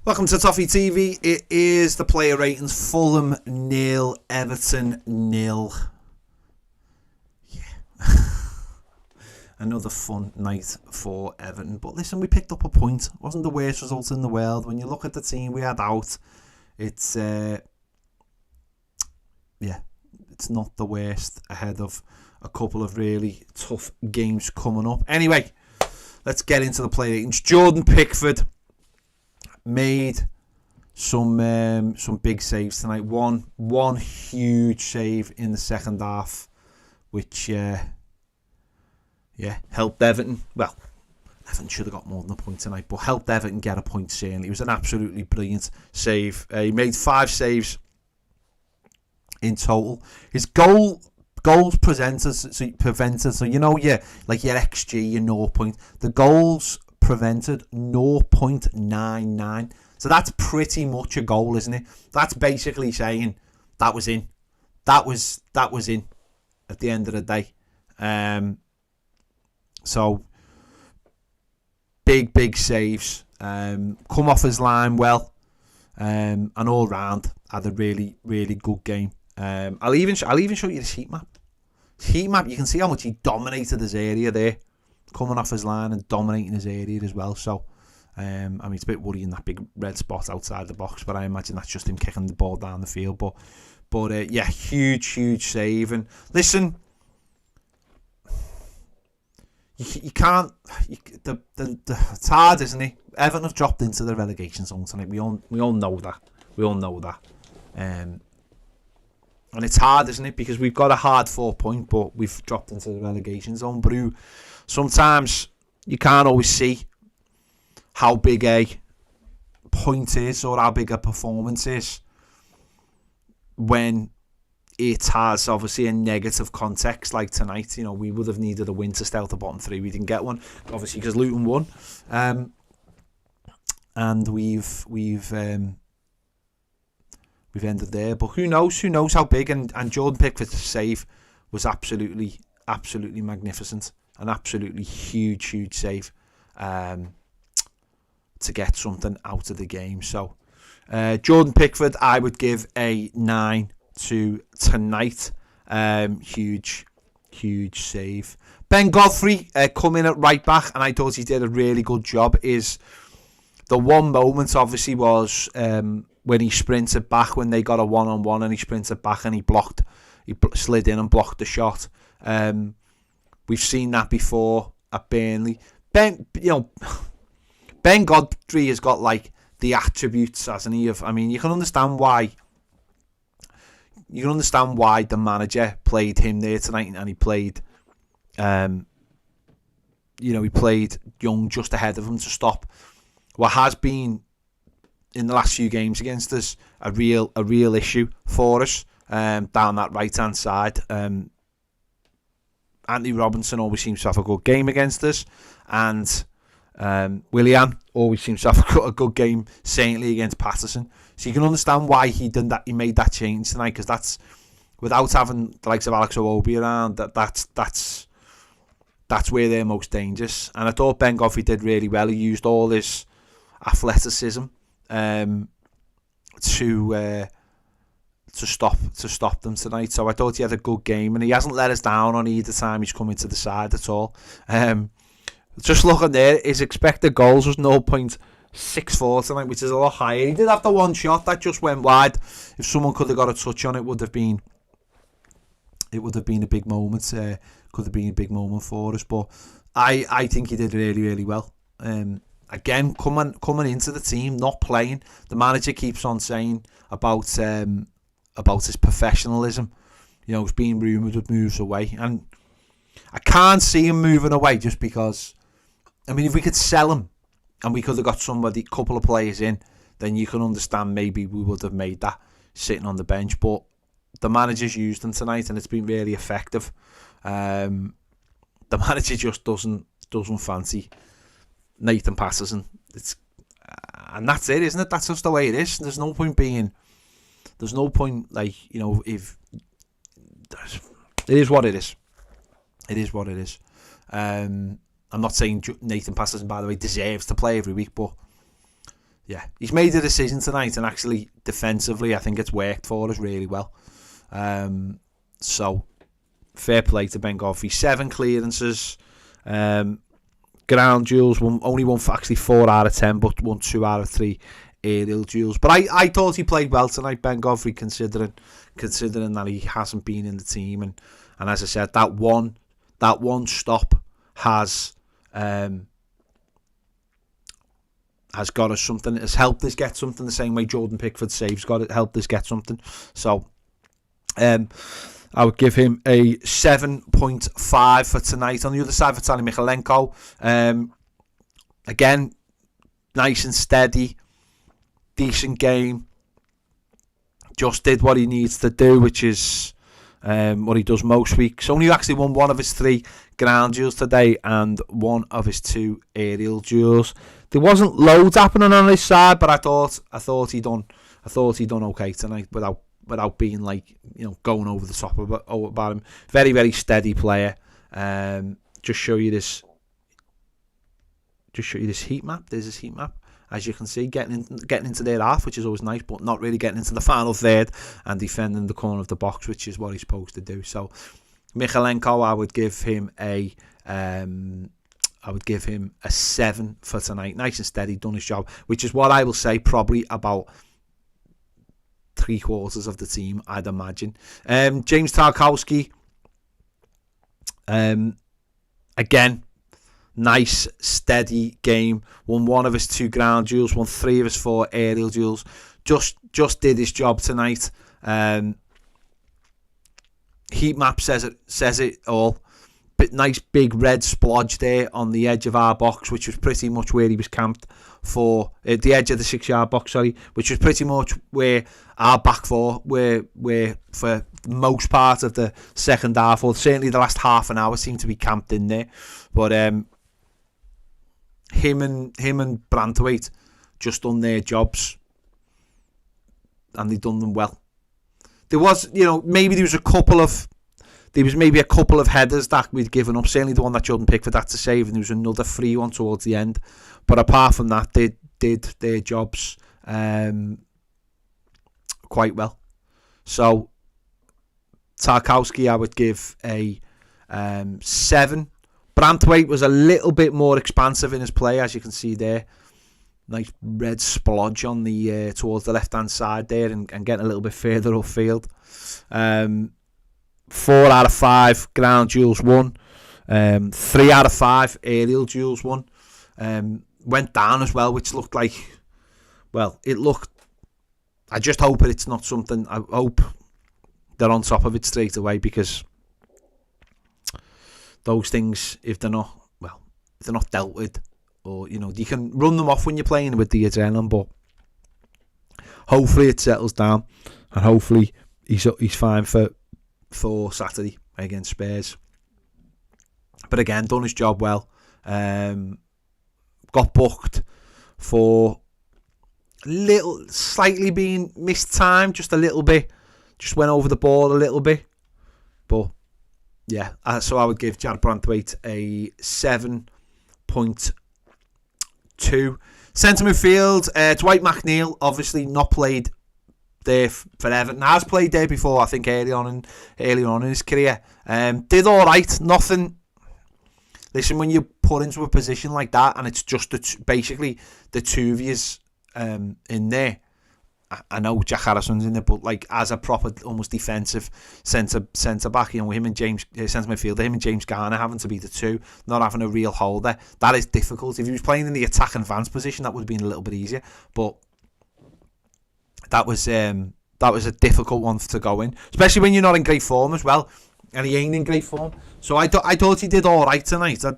Welcome to Toffee TV. It is the player ratings. Fulham 0, Everton 0. Yeah. Another fun night for Everton. But listen, we picked up a point. It wasn't the worst result in the world. When you look at the team we had out, it's it's not the worst ahead of a couple of really tough games coming up. Anyway, let's get into the player ratings. Jordan Pickford made some big saves tonight. One huge save in the second half, which helped Everton. Well, Everton should have got more than a point tonight, but helped Everton get a point certainly. It was an absolutely brilliant save. He made 5 saves in total. His goals prevented, so you know, like your XG, your 0 point. The goals prevented 0.99. So that's pretty much a goal, isn't it? That's basically saying that was in. That was in at the end of the day. So big saves. Come off his line well. And all round had a really good game. I'll even show you the heat map. Heat map, you can see how much he dominated his area there, coming off his line and dominating his area as well. So I mean, it's a bit worrying, that big red spot outside the box, but I imagine that's just him kicking the ball down the field. But yeah, huge save. And listen, you can't. It's hard, isn't it? Everton have dropped into the relegation zone tonight. We all know that. We all know that. And it's hard, isn't it? Because we've got a hard 4 point, but we've dropped into the relegation zone. But sometimes you can't always see how big a point is or how big a performance is when it has obviously a negative context like tonight. You know, we would have needed a win to stay out the bottom 3. We didn't get one, obviously, because Luton won. And we've ended there. But who knows how big. And Jordan Pickford's save was absolutely magnificent. An absolutely huge save to get something out of the game. So Jordan Pickford, I would give a 9 to tonight. Huge save. Ben Godfrey coming at right back, and I thought he did a really good job. Is the one moment obviously was when he sprinted back, when they got a one-on-one, and he sprinted back and he slid in and blocked the shot. We've seen that before at Burnley. Ben Godfrey has got like the attributes, hasn't he? I mean, you can understand why the manager played him there tonight, and he played, he played Young just ahead of him to stop what has been in the last few games against us a real issue for us down that right hand side. Anthony Robinson always seems to have a good game against us, and Willian always seems to have a good game, certainly against Patterson. So you can understand why he did that. He made that change tonight, because that's, without having the likes of Alex Iwobi around, that's where they're most dangerous. And I thought Ben Godfrey did really well. He used all his athleticism to stop them tonight. So I thought he had a good game, and he hasn't let us down on either time he's come into the side at all. Just looking there, his expected goals was 0.64 tonight, which is a lot higher. He did have the one shot that just went wide. If someone could have got a touch on it, would have been a big moment. Could have been a big moment for us. But I think he did really well. Again, coming into the team, not playing. The manager keeps on saying about his professionalism. You know, it's being rumoured with moves away, and I can't see him moving away just because. I mean, if we could sell him and we could have got a couple of players in, then you can understand maybe we would have made that sitting on the bench. But the manager's used him tonight, and it's been really effective. The manager just doesn't fancy Nathan Patterson. And that's it, isn't it? That's just the way it is. There's no point, like, you know, if it is what it is. It is what it is. I'm not saying Nathan Patterson, by the way, deserves to play every week, but yeah, he's made a decision tonight, and actually defensively, I think it's worked for us really well. So fair play to Ben Godfrey. 7 clearances, ground duels, only won for actually 4 out of 10, but won 2 out of 3 aerial duels. But I thought he played well tonight, Ben Godfrey, considering that he hasn't been in the team, and as I said, that one stop has got us something. Has helped us get something, the same way Jordan Pickford saves helped us get something. So I would give him a 7.5 for tonight. On the other side, Vitaly Mykolenko, again, nice and steady, decent game. Just did what he needs to do, which is what he does most weeks. Only actually won 1 of his 3 ground duels today and 1 of his 2 aerial duels. There wasn't loads happening on his side, but I thought he done okay tonight without being like, going over the top about him. Very, very steady player. Just show you this heat map. There's his heat map. As you can see, getting into their half, which is always nice, but not really getting into the final third and defending the corner of the box, which is what he's supposed to do. So Mykolenko, I would give him a 7 for tonight. Nice and steady, done his job, which is what I will say probably about 3/4 of the team, I'd imagine. James Tarkowski, again, nice, steady game. Won 1 of his 2 ground duels, won 3 of his 4 aerial duels. Just did his job tonight. Heat map says it all. Bit nice big red splodge there on the edge of our box, which was pretty much where he was camped for, the edge of the 6-yard box, sorry, which was pretty much where our back 4 were for most part of the second half, or certainly the last half an hour, seemed to be camped in there. But him and Branthwaite just done their jobs, and they done them well. There was, maybe there was a couple of headers that we'd given up. Certainly the one that Jordan Pickford had to save, and there was another free one towards the end. But apart from that, they did their jobs quite well. So Tarkowski, I would give a 7. Branthwaite was a little bit more expansive in his play, as you can see there. Nice red splodge on the towards the left-hand side there, and getting a little bit further upfield. 4 out of 5 ground duels won. 3 out of 5 aerial duels won. Went down as well, which looked like, I just hope it's not something. I hope they're on top of it straight away, because those things, if they're not dealt with, or you can run them off when you're playing with the adrenaline, but hopefully it settles down, and hopefully he's fine for Saturday against Spurs. But again, done his job well. Got booked for slightly being missed time, just a little bit, just went over the ball a little bit. But yeah, so I would give Jared Branthwaite a 7.2. Centre midfield, Dwight McNeil, obviously not played there for Everton. Has played there before, I think, early on in his career. Did all right. Nothing. Listen, when you put into a position like that, and it's just basically the two of yous in there. I know Jack Harrison's in there, but like as a proper, almost defensive centre back, him and James centre midfielder, him and James Garner having to be the two, not having a real holder, that is difficult. If he was playing in the attack and advance position, that would have been a little bit easier. But that was a difficult one to go in, especially when you're not in great form as well, and he ain't in great form. So I thought he did all right tonight. I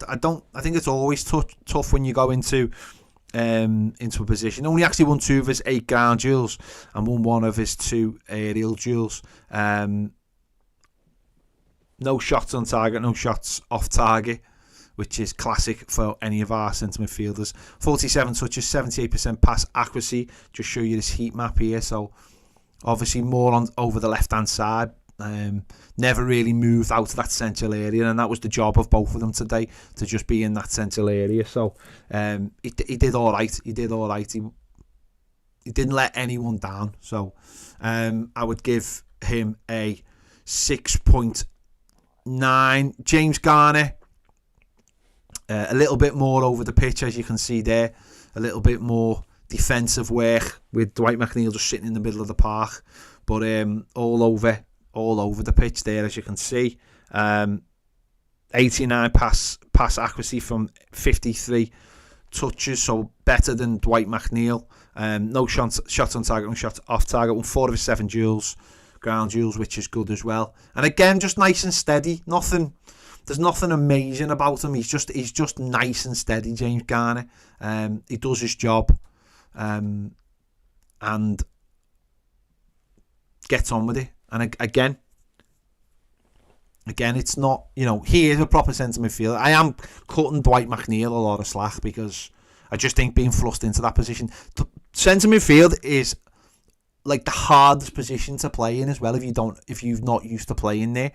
think it's always tough when you go into a position. Only actually won 2 of his 8 ground duels and won 1 of his 2 aerial duels. No shots on target, no shots off target, which is classic for any of our centre midfielders. 47 touches, 78% pass accuracy. Just show you this heat map here. So obviously more over the left hand side. Never really moved out of that central area, and that was the job of both of them today, to just be in that central area. So he did all right. He he didn't let anyone down. So I would give him a 6.9. James Garner, a little bit more over the pitch, as you can see there. A little bit more defensive work with Dwight McNeil just sitting in the middle of the park, but all over the pitch there, as you can see. 89 pass accuracy from 53 touches, so better than Dwight McNeil. No shots on target, no shots off target. Won 4 of his 7 duels, ground duels, which is good as well. And again, just nice and steady. There's nothing amazing about him. He's just nice and steady, James Garner. He does his job, and gets on with it. And again, it's not, he is a proper centre midfielder. I am cutting Dwight McNeil a lot of slack because I just think being thrust into that position. Centre midfield is like the hardest position to play in as well if you've not used to playing there.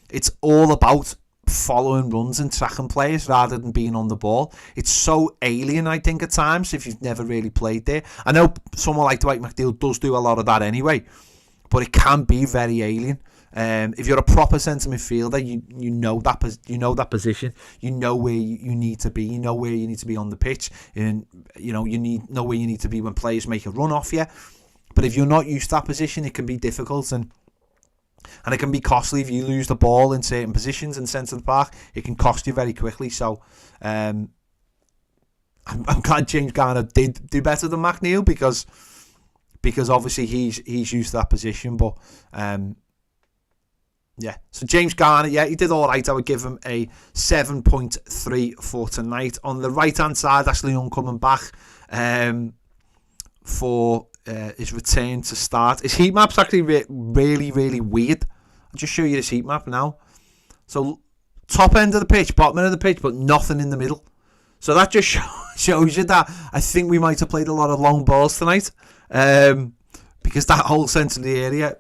It's all about following runs and tracking players rather than being on the ball. It's so alien, I think, at times if you've never really played there. I know someone like Dwight McNeil does do a lot of that anyway, but it can be very alien. If you're a proper centre midfielder, you know that position. You know where you need to be. You know where you need to be on the pitch, and you know where you need to be when players make a run off you. But if you're not used to that position, it can be difficult and it can be costly if you lose the ball in certain positions in the centre of the park. It can cost you very quickly. So I'm glad James Garner did do better than McNeil because obviously he's used to that position. But yeah, so James Garner, yeah, he did all right. I would give him a 7.3 for tonight. On the right hand side, Ashley Young coming back for his return to start. His heat map's actually really, really weird. I'll just show you this heat map now. So top end of the pitch, bottom end of the pitch, but nothing in the middle. So that just shows you that I think we might have played a lot of long balls tonight, because that whole centre of the area,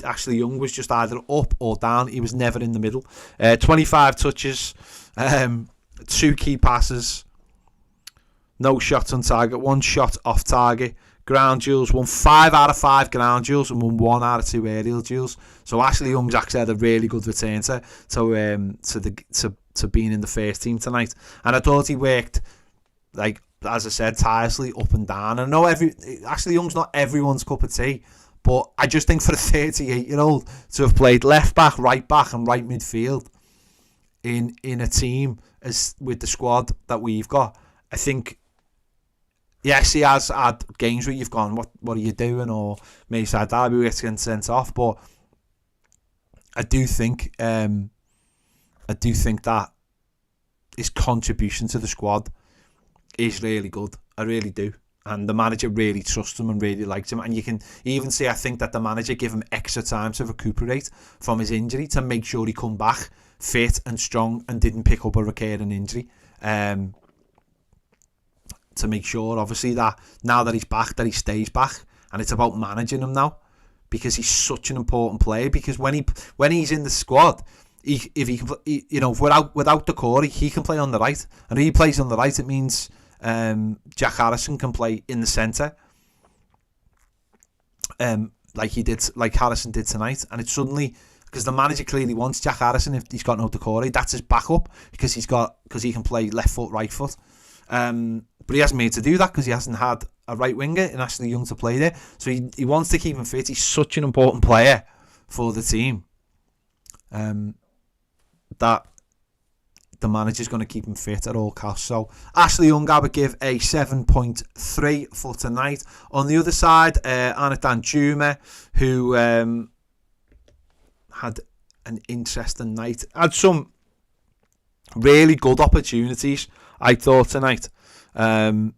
Ashley Young was just either up or down. He was never in the middle. 25 touches, 2 key passes, no shots on target, 1 shot off target. Ground duels, won 5 out of 5 ground duels and won 1 out of 2 aerial duels. So Ashley Young's actually had a really good return to being in the first team tonight. And I thought he worked, like as I said, tirelessly up and down. I know Ashley Young's not everyone's cup of tea, but I just think for a 38-year-old to have played left back, right back, and right midfield in a team as with the squad that we've got, I think. Yes, he has had games where you've gone, what are you doing? Or maybe side derby where it's getting sent off. But I do think that his contribution to the squad is really good. I really do. And the manager really trusts him and really likes him. And you can even see, I think, that the manager gave him extra time to recuperate from his injury to make sure he come back fit and strong and didn't pick up a recurring injury. To make sure, obviously, that now that he's back, that he stays back, and it's about managing him now, because he's such an important player. Because when he's in the squad, without the core, he can play on the right, and if he plays on the right, it means Jack Harrison can play in the centre, like Harrison did tonight, and it's suddenly. Because the manager clearly wants Jack Harrison if he's got no Decore. That's his backup because he can play left foot, right foot. But he hasn't made to do that because he hasn't had a right winger in Ashley Young to play there. So he wants to keep him fit. He's such an important player for the team that the manager's going to keep him fit at all costs. So Ashley Young, I would give a 7.3 for tonight. On the other side, Danjuma, who had an interesting night. Had some really good opportunities, I thought, tonight. You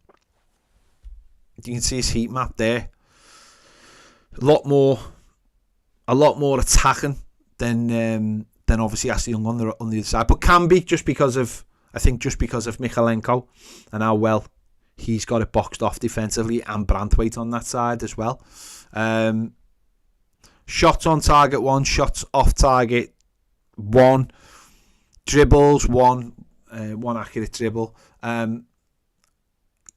can see his heat map there. A lot more attacking than obviously Ashley Young on the other side, but can be just because of Michalenko and how well he's got it boxed off defensively, and Branthwaite on that side as well. Shots on target 1, shots off target 1, dribbles 1, 1 accurate dribble.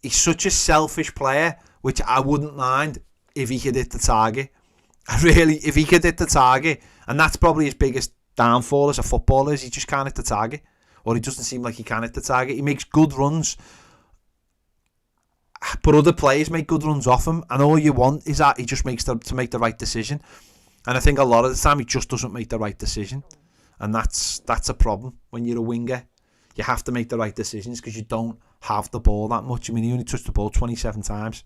He's such a selfish player which I wouldn't mind if he could hit the target. If he could hit the target, and that's probably his biggest downfall as a footballer, is he just can't hit the target, or he doesn't seem like he can hit the target. He makes good runs, but other players make good runs off him, and all you want is that he just makes to make the right decision. And I think a lot of the time he just doesn't make the right decision, and that's a problem when you're a winger. You have to make the right decisions because you don't have the ball that much. I mean, he only touched the ball 27 times.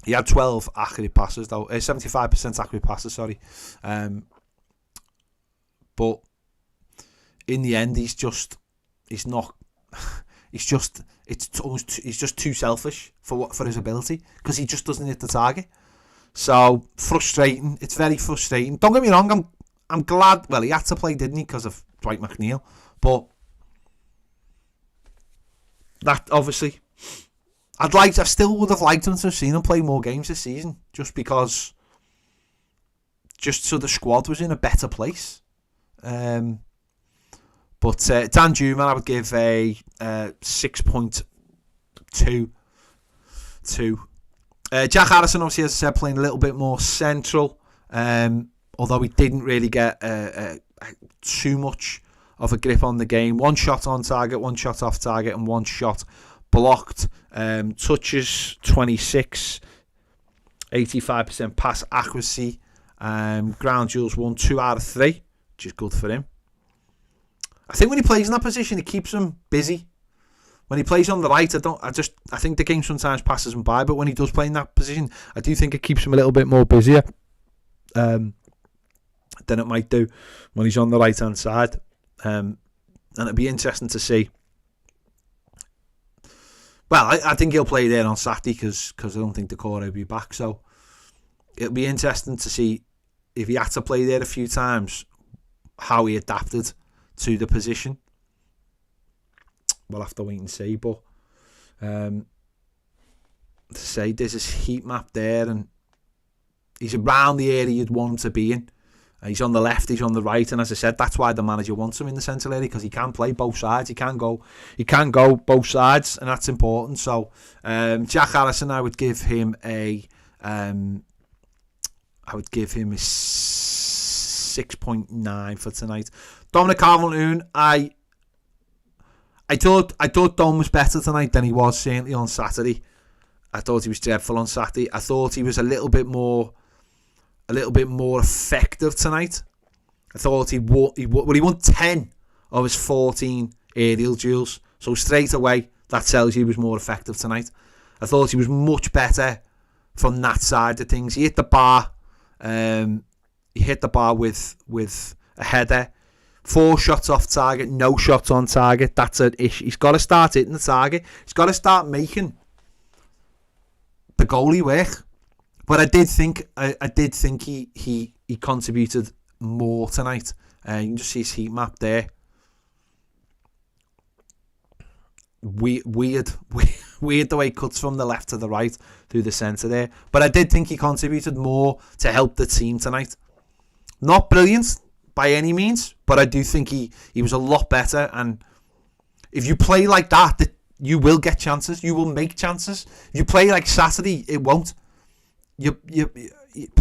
He had 12 accurate passes, though. 75% accurate passes, sorry. But in the end, he's just too selfish for his ability, because he just doesn't hit the target. So frustrating. It's very frustrating. Don't get me wrong. I'm glad. Well, he had to play, didn't he, because of Dwight McNeil. But that obviously, I still would have liked him to have seen him play more games this season, just so the squad was in a better place. But Danjuma, I would give a 6.2. Jack Harrison, obviously, as I said, playing a little bit more central, although he didn't really get too much of a grip on the game. 1 shot on target, 1 shot off target, and 1 shot blocked. Touches 26, 85% pass accuracy. Ground duels 1, 2 out of 3, which is good for him. I think when he plays in that position, it keeps him busy. When he plays on the right, I think the game sometimes passes him by, but when he does play in that position, I do think it keeps him a little bit more busier than it might do when he's on the right hand side. And it'd be interesting to see. Well, I think he'll play there on Saturday because I don't think Decore will be back. So it'll be interesting to see if he had to play there a few times, how he adapted to the position. We'll have to wait and see. But to say there's this heat map there, and he's around the area you'd want him to be in. He's on the left, he's on the right, and as I said, that's why the manager wants him in the central area, because he can play both sides. He can go both sides, and that's important. So Jack Harrison, I would give him a 6.9 for tonight. Dominic Calvert-Lewin, I thought Dom was better tonight than he was certainly on Saturday. I thought he was dreadful on Saturday. I thought he was a little bit more effective tonight. I thought he won 10 of his 14 aerial duels. So straight away, that tells you he was more effective tonight. I thought he was much better from that side of things. He hit the bar. He hit the bar with a header. 4 shots off target, no shots on target. That's an issue. He's got to start hitting the target. He's got to start making the goalie work. But I did think he contributed more tonight. You can just see his heat map there. Weird the way he cuts from the left to the right through the centre there. But I did think he contributed more to help the team tonight. Not brilliant by any means, but I do think he was a lot better. And if you play like that, you will get chances. You will make chances. If you play like Saturday, it won't.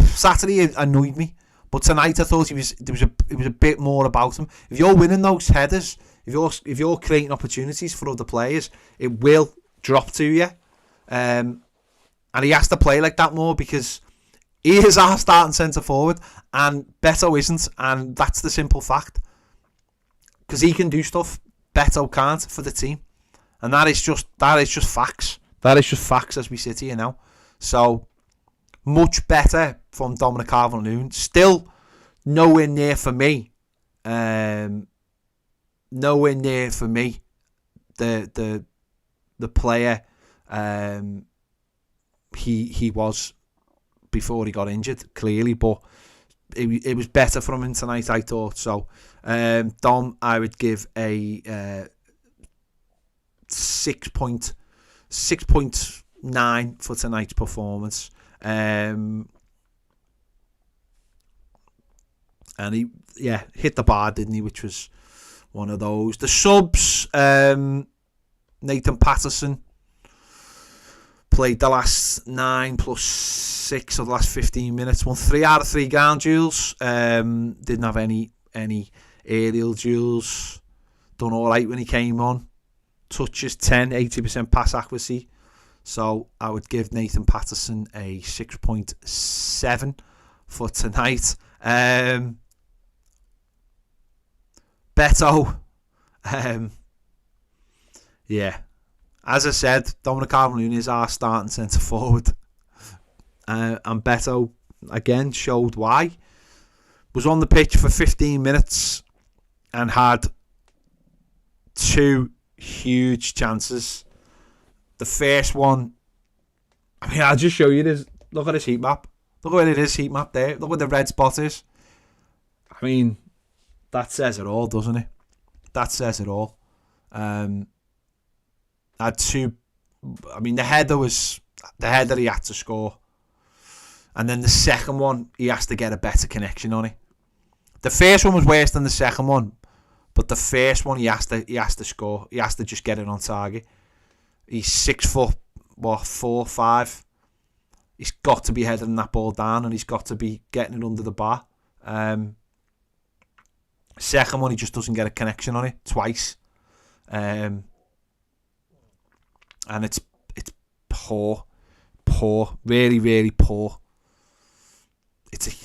Saturday annoyed me, but tonight I thought it was a bit more about him. If you're winning those headers, if you're creating opportunities for other players, it will drop to you. And he has to play like that more, because he is our starting centre forward and Beto isn't, and that's the simple fact. Because he can do stuff Beto can't for the team, and that is just facts. That is just facts as we sit here now. So much better from Dominic Calvert-Lewin. Still nowhere near for me. Nowhere near for me. The player he was before he got injured, clearly, but it was better from him tonight, I thought. So Dom, I would give a 6.9 for tonight's performance. And he hit the bar, didn't he, which was one of those. The subs, Nathan Patterson, played the last 9 plus 6 of the last 15 minutes. Won 3 out of 3 ground duels. Didn't have any aerial duels. Done all right when he came on. Touches 10, 80% pass accuracy. So I would give Nathan Patterson a 6.7 for tonight. Beto. Yeah. As I said, Dominic Calvert-Lewin is our starting centre forward. And Beto, again, showed why. Was on the pitch for 15 minutes and had 2 huge chances. The first one, I mean, I'll just show you this. Look at this heat map. Look at this heat map there. Look where the red spot is. I mean, that says it all, doesn't it? That says it all. Had 2. I mean, the header he had to score, and then the second one he has to get a better connection on it. The first one was worse than the second one, but the first one he has to score. He has to just get it on target. He's 6 foot, 4, 5. He's got to be heading that ball down, and he's got to be getting it under the bar. Second one, he just doesn't get a connection on it twice. And it's poor, really, really poor.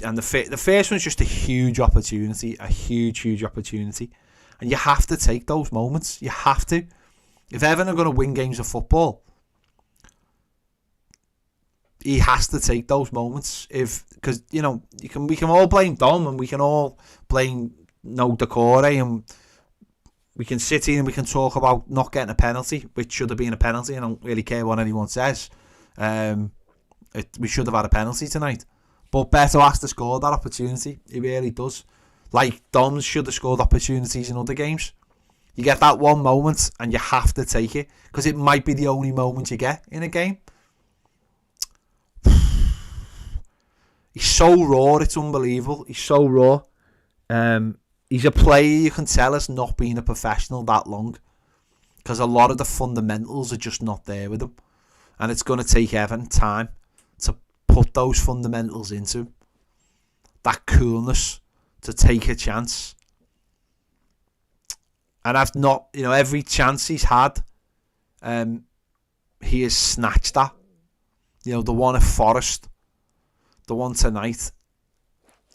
And the first one's just a huge opportunity, and you have to take those moments. You have to. If Everton are going to win games of football, he has to take those moments. Because we can all blame Dom, and we can all blame no Decore, and we can sit here and we can talk about not getting a penalty, which should have been a penalty. I don't really care what anyone says. We should have had a penalty tonight. But Beto has to score that opportunity. He really does. Like Dom should have scored opportunities in other games. You get that one moment and you have to take it, because it might be the only moment you get in a game. He's so raw, it's unbelievable. He's so raw. He's a player you can tell has not been a professional that long, because a lot of the fundamentals are just not there with him, and it's going to take Everton time to put those fundamentals into him. That coolness to take a chance. And I've not, every chance he's had, he has snatched that. The one at Forest, the one tonight,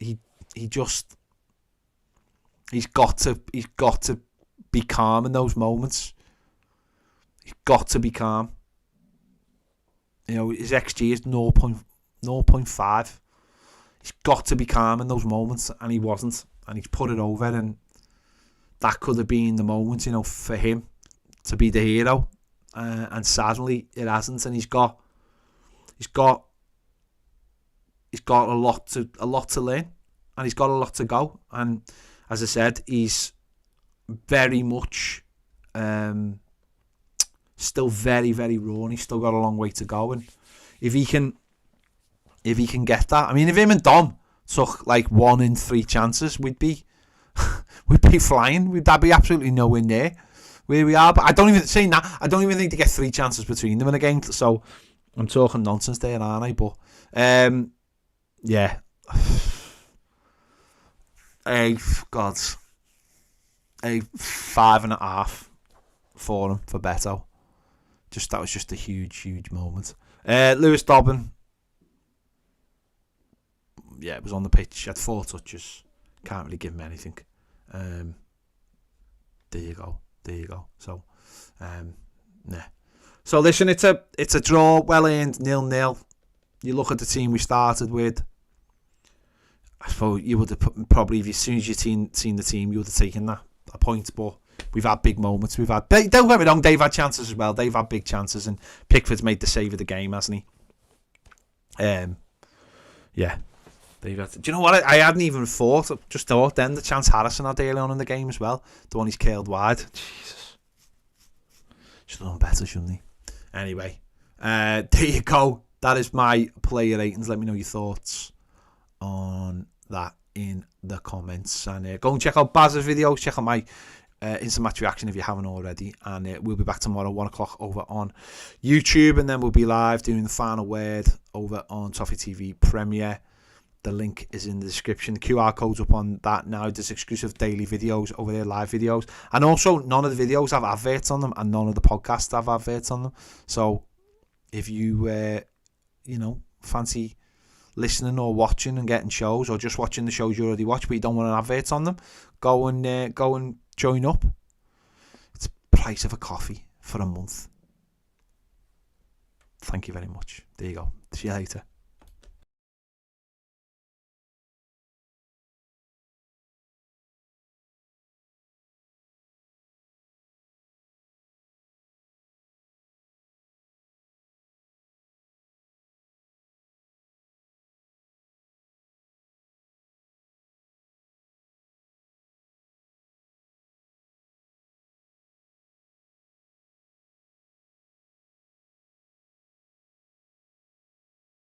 he's got to be calm in those moments. He's got to be calm. His XG is 0.5. He's got to be calm in those moments, and he wasn't, and he's put it over, and that could have been the moment, for him to be the hero, and sadly it hasn't, and he's got a lot to learn, and he's got a lot to go. And as I said, he's very much still very, very raw, and he's still got a long way to go. And if he can get that, I mean, if him and Dom took like 1 in 3 chances, we'd be flying. That'd be absolutely nowhere near where we are. But I don't even think they get 3 chances between them in a game. So I'm talking nonsense there, aren't I? But yeah. A 5.5 for him, for Beto. That was just a huge moment. Lewis Dobbin, it was on the pitch. Had 4 touches. Can't really give him anything. There you go. So, nah. So listen, it's a draw, well earned, 0-0. You look at the team we started with. I suppose you would have probably, as soon as you seen the team, you would have taken a point. But we've had big moments. Don't get me wrong, they've had chances as well. They've had big chances, and Pickford's made the save of the game, hasn't he? Yeah. Do you know what? I hadn't even thought. Just thought then the chance Harrison had early on in the game as well. The one he's curled wide. Jesus. Should have done better, shouldn't he? Anyway, there you go. That is my player ratings. Let me know your thoughts on that in the comments. And go and check out Baz's videos. Check out my instant match reaction if you haven't already, and we'll be back tomorrow 1 o'clock over on YouTube, and then we'll be live doing the final word over on Toffee TV Premier. The link is in the description. The QR code's up on that now. There's exclusive daily videos over there, live videos, and also none of the videos have adverts on them, and none of the podcasts have adverts on them. So if you fancy listening or watching and getting shows, or just watching the shows you already watch but you don't want an advert on them, go and join up. It's the price of a coffee for a month. Thank you very much. There you go. See you later.